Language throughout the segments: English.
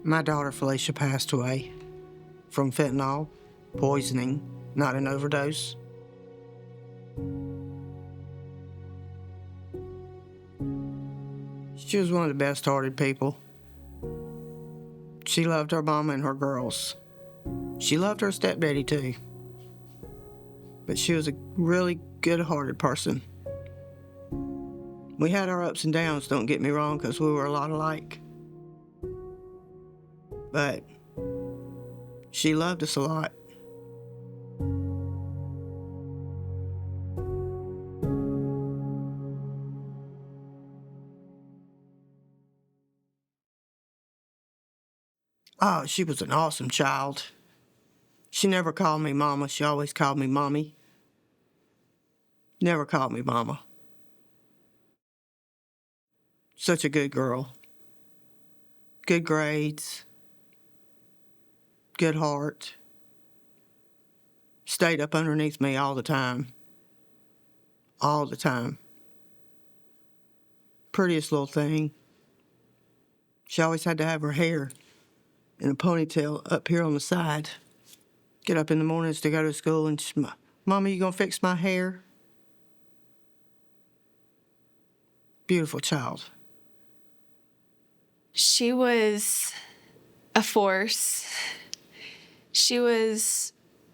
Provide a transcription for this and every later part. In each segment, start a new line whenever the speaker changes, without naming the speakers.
My daughter Felicia passed away from fentanyl poisoning, not an overdose. She was one of the best-hearted people. She loved her mama and her girls. She loved her stepdaddy too. But she was a really good-hearted person. We had our ups and downs, don't get me wrong, because we were a lot alike. But she loved us a lot. Oh, she was an awesome child. She never called me mama. She always called me mommy. Never called me mama. Such a good girl. Good grades. Good heart. Stayed up underneath me all the time. All the time. Prettiest little thing. She always had to have her hair in a ponytail up here on the side. Get up in the mornings to go to school and she's, Mama, you gonna fix my hair? Beautiful child.
She was a force. She was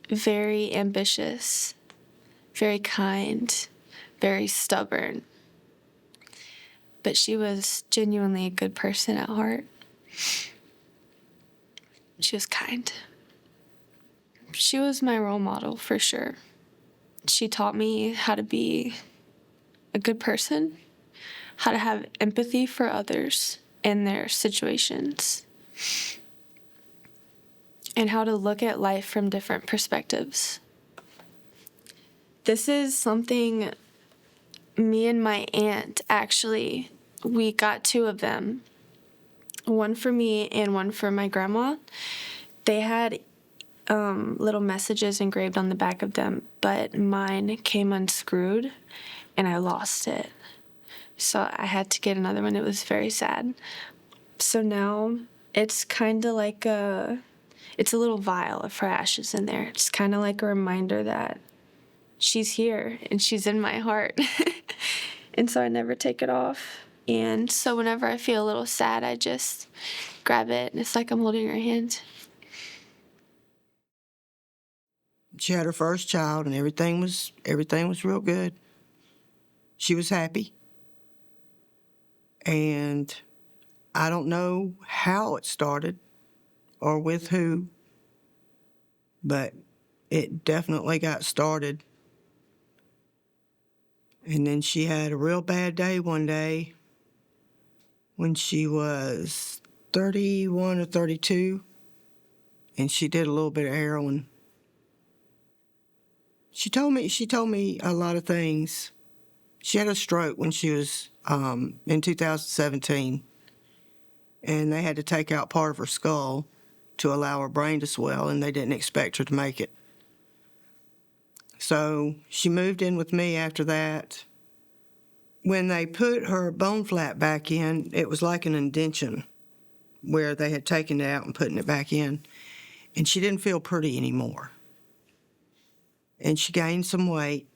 very ambitious, very kind, very stubborn. But she was genuinely a good person at heart. She was kind. She was my role model for sure. She taught me how to be a good person, how to have empathy for others and their situations, and how to look at life from different perspectives. This is something me and my aunt, actually, we got two of them. One for me and one for my grandma. They had little messages engraved on the back of them, but mine came unscrewed and I lost it. So I had to get another one. It was very sad. So now it's kind of like it's a little vial of her ashes in there. It's kind of like a reminder that she's here and she's in my heart. And so I never take it off. And so whenever I feel a little sad, I just grab it and it's like I'm holding her hand.
She had her first child and everything was real good. She was happy. And I don't know how it started or with who, but it definitely got started. And then she had a real bad day one day when she was 31 or 32, and she did a little bit of heroin. She told me a lot of things. She had a stroke when she was in 2017, and they had to take out part of her skull to allow her brain to swell, and they didn't expect her to make it. So she moved in with me after that. When they put her bone flap back in, it was like an indention where they had taken it out and putting it back in, and she didn't feel pretty anymore. And she gained some weight,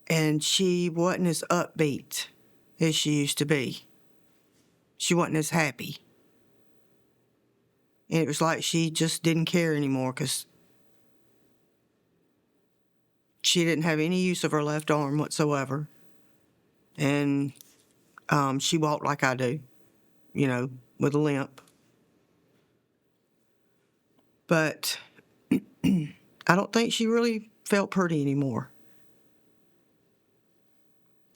and she wasn't as upbeat as she used to be. She wasn't as happy. And it was like she just didn't care anymore because she didn't have any use of her left arm whatsoever. And she walked like I do, with a limp. But I don't think she really felt pretty anymore.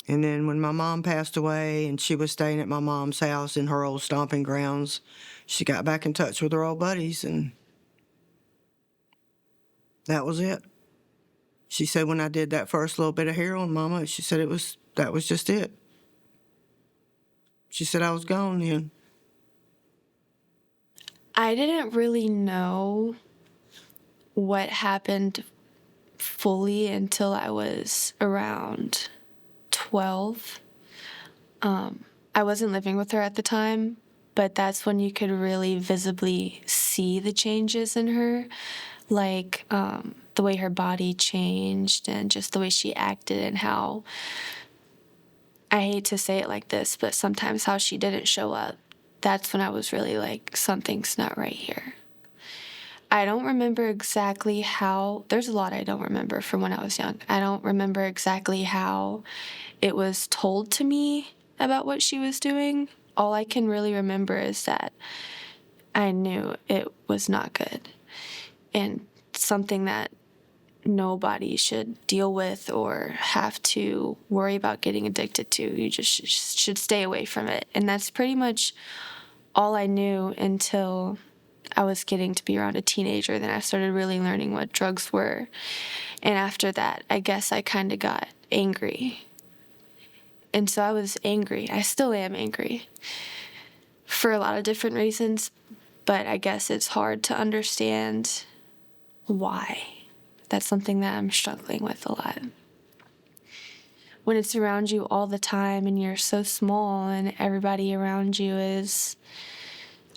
And then when my mom passed away and she was staying at my mom's house in her old stomping grounds, she got back in touch with her old buddies, and that was it. She said when I did that first little bit of heroin, Mama, she said that was just it. She said I was gone then.
I didn't really know what happened fully until I was around 12. I wasn't living with her at the time, but that's when you could really visibly see the changes in her, like the way her body changed and just the way she acted and how, I hate to say it like this, but sometimes how she didn't show up. That's when I was really like, something's not right here. I don't remember exactly how, there's a lot I don't remember from when I was young. I don't remember exactly how it was told to me about what she was doing. All I can really remember is that I knew it was not good and something that nobody should deal with or have to worry about getting addicted to. You just should stay away from it. And that's pretty much all I knew until I was getting to be around a teenager. Then I started really learning what drugs were. And after that, I guess I kind of got angry. And so I was angry. I still am angry for a lot of different reasons, but I guess it's hard to understand why. That's something that I'm struggling with a lot. When it's around you all the time and you're so small and everybody around you is,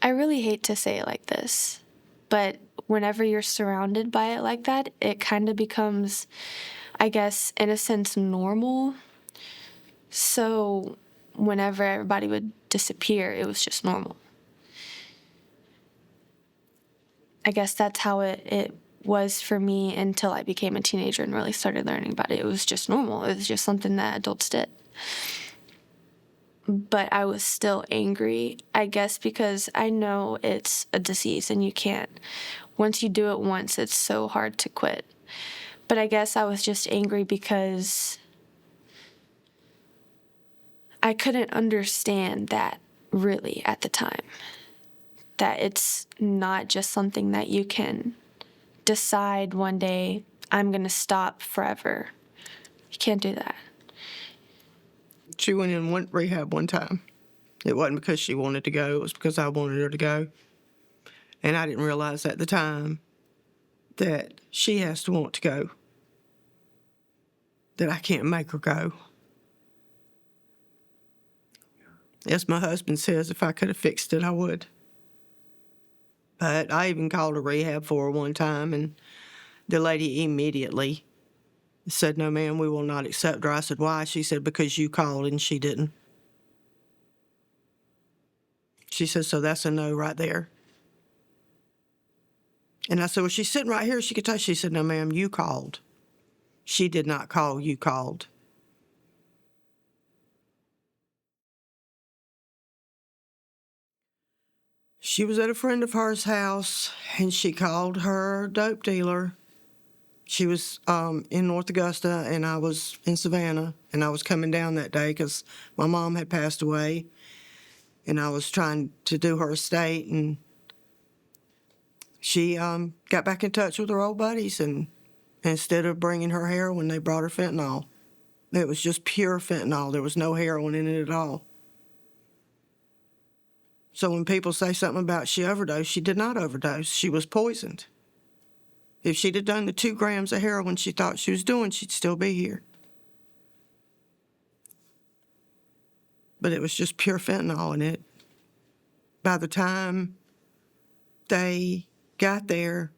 I really hate to say it like this, but whenever you're surrounded by it like that, it kind of becomes, I guess, in a sense, normal. So whenever everybody would disappear, it was just normal. I guess that's how it was for me until I became a teenager and really started learning about it. It was just normal. It was just something that adults did. But I was still angry, I guess, because I know it's a disease and you can't, once you do it once, it's so hard to quit. But I guess I was just angry because I couldn't understand that really at the time. That it's not just something that you can decide one day, I'm going to stop forever. You can't do that.
She went in rehab one time. It wasn't because she wanted to go. It was because I wanted her to go. And I didn't realize at the time that she has to want to go, that I can't make her go. As my husband says, if I could have fixed it, I would. But I even called a rehab for her one time, and the lady immediately said, "No, ma'am, we will not accept her." I said, "Why?" She said, "Because you called and she didn't." She said, "So that's a no right there." And I said, "Well, she's sitting right here. She could tell." She said, "No, ma'am, you called. She did not call. You called." She was at a friend of hers' house, and she called her dope dealer. She was in North Augusta, and I was in Savannah, and I was coming down that day because my mom had passed away, and I was trying to do her estate, and she got back in touch with her old buddies, and instead of bringing her heroin, they brought her fentanyl. It was just pure fentanyl. There was no heroin in it at all. So when people say something about she overdosed, she did not overdose. She was poisoned. If she'd have done the 2 grams of heroin she thought she was doing, she'd still be here. But it was just pure fentanyl in it. By the time they got there,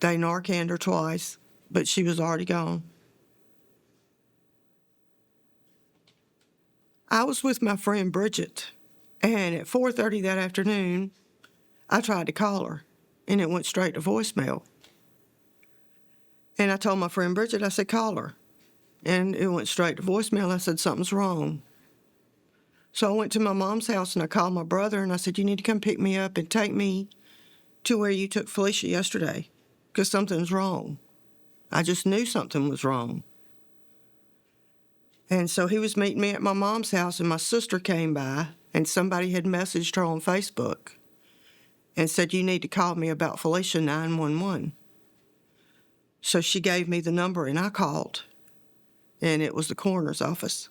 they Narcaned her twice, but she was already gone. I was with my friend Bridget, and at 4:30 that afternoon, I tried to call her, and it went straight to voicemail. And I told my friend Bridget, I said, "Call her." And it went straight to voicemail. I said, "Something's wrong." So I went to my mom's house and I called my brother and I said, "You need to come pick me up and take me to where you took Felicia yesterday because something's wrong." I just knew something was wrong. And so he was meeting me at my mom's house, and my sister came by, and somebody had messaged her on Facebook and said, "You need to call me about Felicia, 911. So she gave me the number, and I called, and it was the coroner's office.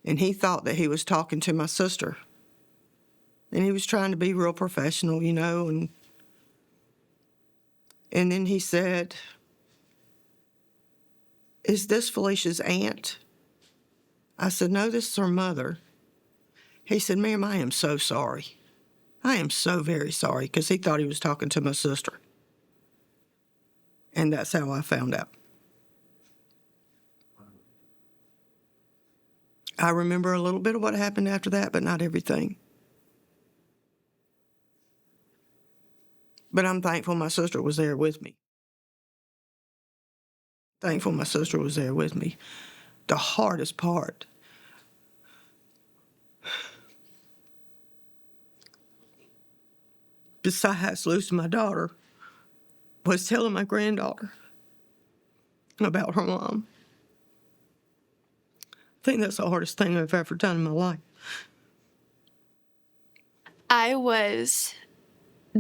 And he thought that he was talking to my sister. And he was trying to be real professional, you know, and then he said, "Is this Felicia's aunt?" I said, no, this is her mother. He said, ma'am, I am so sorry. I am so very sorry, because he thought he was talking to my sister. And that's how I found out. I remember a little bit of what happened after that, but not everything. But I'm thankful my sister was there with me. Thankful my sister was there with me. The hardest part besides losing my daughter was telling my granddaughter about her mom. I think that's the hardest thing I've ever done in my life.
I was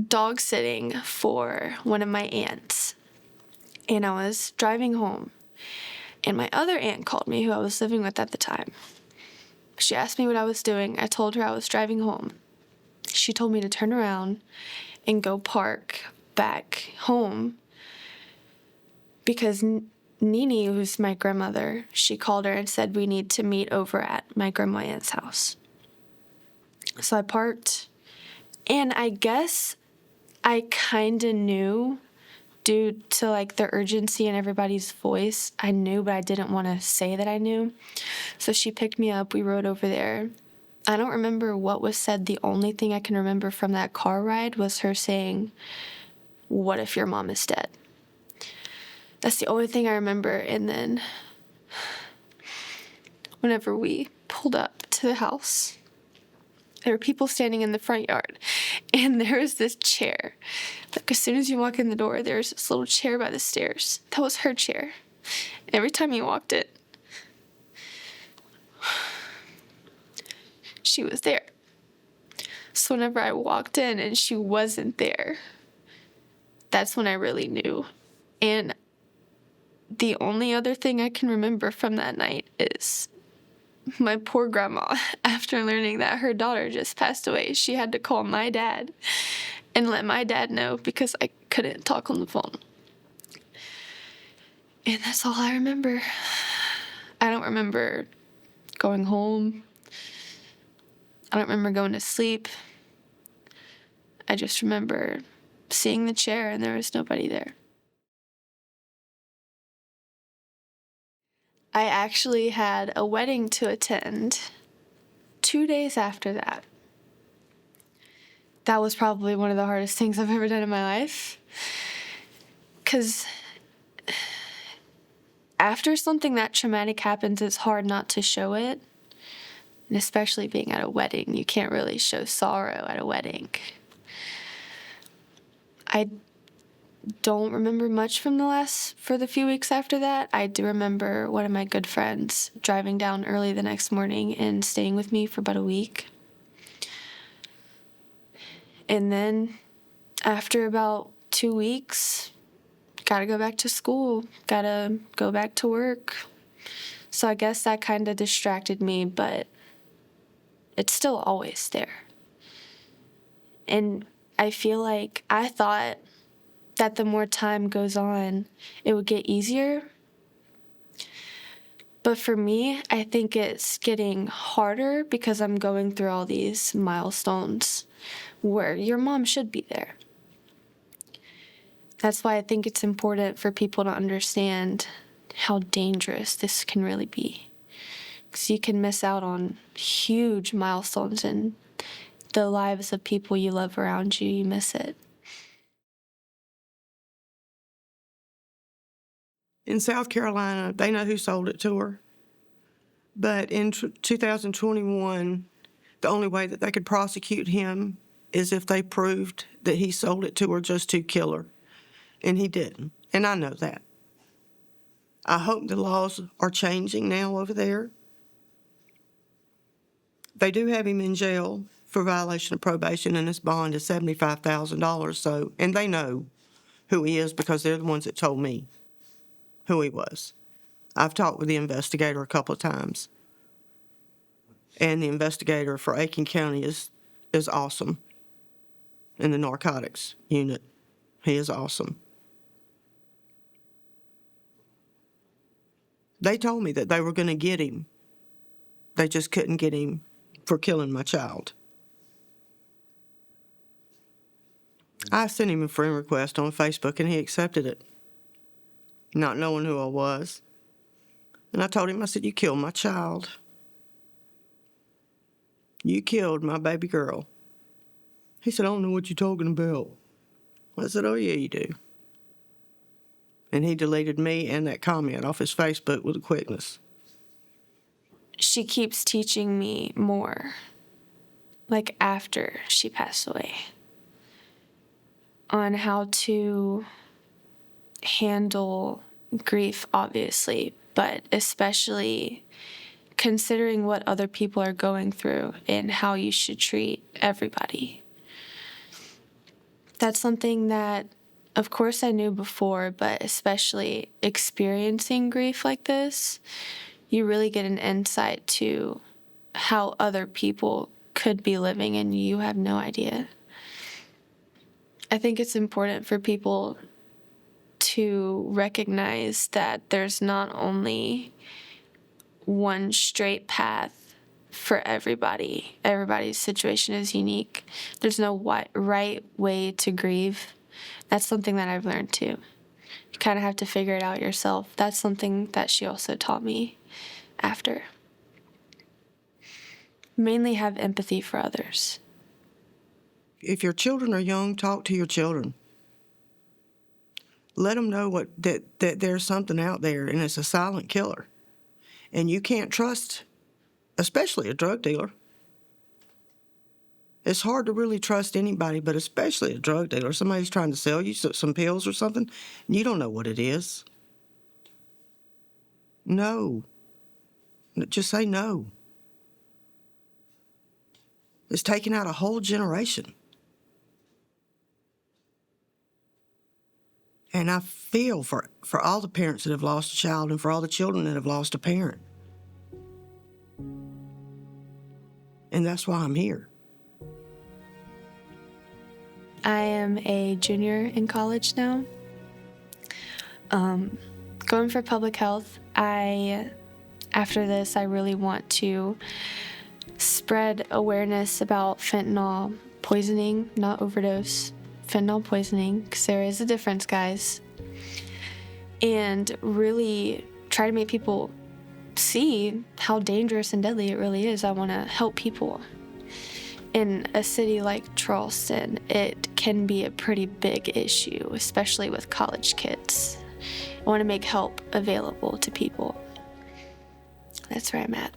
dog sitting for one of my aunts, and I was driving home, and my other aunt called me, who I was living with at the time. She asked me what I was doing. I told her I was driving home. She told me to turn around and go park back home because Nini, who's my grandmother, she called her and said we need to meet over at my grandma aunt's house. So I parked, and I guess I kind of knew, due to like the urgency in everybody's voice, I knew, but I didn't want to say that I knew. So she picked me up, we rode over there. I don't remember what was said. The only thing I can remember from that car ride was her saying, "What if your mom is dead?" That's the only thing I remember. And then whenever we pulled up to the house, there were people standing in the front yard, and there was this chair. Like, as soon as you walk in the door, there's this little chair by the stairs. That was her chair. Every time you walked in, she was there. So whenever I walked in and she wasn't there, that's when I really knew. And the only other thing I can remember from that night is my poor grandma, after learning that her daughter just passed away, she had to call my dad and let my dad know because I couldn't talk on the phone. And that's all I remember. I don't remember going home. I don't remember going to sleep. I just remember seeing the chair and there was nobody there. I actually had a wedding to attend 2 days after that. That was probably one of the hardest things I've ever done in my life. Because after something that traumatic happens, it's hard not to show it. And especially being at a wedding, you can't really show sorrow at a wedding. I don't remember much for the few weeks after that. I do remember one of my good friends driving down early the next morning and staying with me for about a week. And then after about 2 weeks, gotta go back to school, gotta go back to work. So I guess that kind of distracted me, but it's still always there. And I feel like I thought that the more time goes on, it would get easier. But for me, I think it's getting harder because I'm going through all these milestones where your mom should be there. That's why I think it's important for people to understand how dangerous this can really be. Because you can miss out on huge milestones in the lives of people you love around you. You miss it.
In South Carolina, they know who sold it to her. But in 2021, the only way that they could prosecute him is if they proved that he sold it to her just to kill her. And he didn't. And I know that. I hope the laws are changing now over there. They do have him in jail for violation of probation, and his bond is $75,000. So, and they know who he is because they're the ones that told me who he was. I've talked with the investigator a couple of times. And the investigator for Aiken County is awesome in the narcotics unit. He is awesome. They told me that they were going to get him They just couldn't get him for killing my child. I sent him a friend request on Facebook, and he accepted it, not knowing who I was. And I told him, I said, you killed my child. You killed my baby girl. He said, I don't know what you're talking about. I said, oh, yeah, you do. And he deleted me and that comment off his Facebook with a quickness.
She keeps teaching me more, like after she passed away, on how to handle grief, obviously, but especially considering what other people are going through and how you should treat everybody. That's something that, of course, I knew before, but especially experiencing grief like this, you really get an insight to how other people could be living and you have no idea. I think it's important for people to recognize that there's not only one straight path for everybody. Everybody's situation is unique. There's no right way to grieve. That's something that I've learned too. You kind of have to figure it out yourself. That's something that she also taught me after. Mainly have empathy for others.
If your children are young, talk to your children. Let them know that there's something out there, and it's a silent killer. And you can't trust, especially a drug dealer. It's hard to really trust anybody, but especially a drug dealer. Somebody's trying to sell you some pills or something, and you don't know what it is. No. Just say no. It's taking out a whole generation. And I feel for all the parents that have lost a child and for all the children that have lost a parent. And that's why I'm here.
I am a junior in college now. Going for public health. After this, I really want to spread awareness about fentanyl poisoning, not overdose. Fentanyl poisoning, because there is a difference, guys. And really try to make people see how dangerous and deadly it really is. I want to help people. In a city like Charleston, it can be a pretty big issue, especially with college kids. I want to make help available to people. That's where I'm at.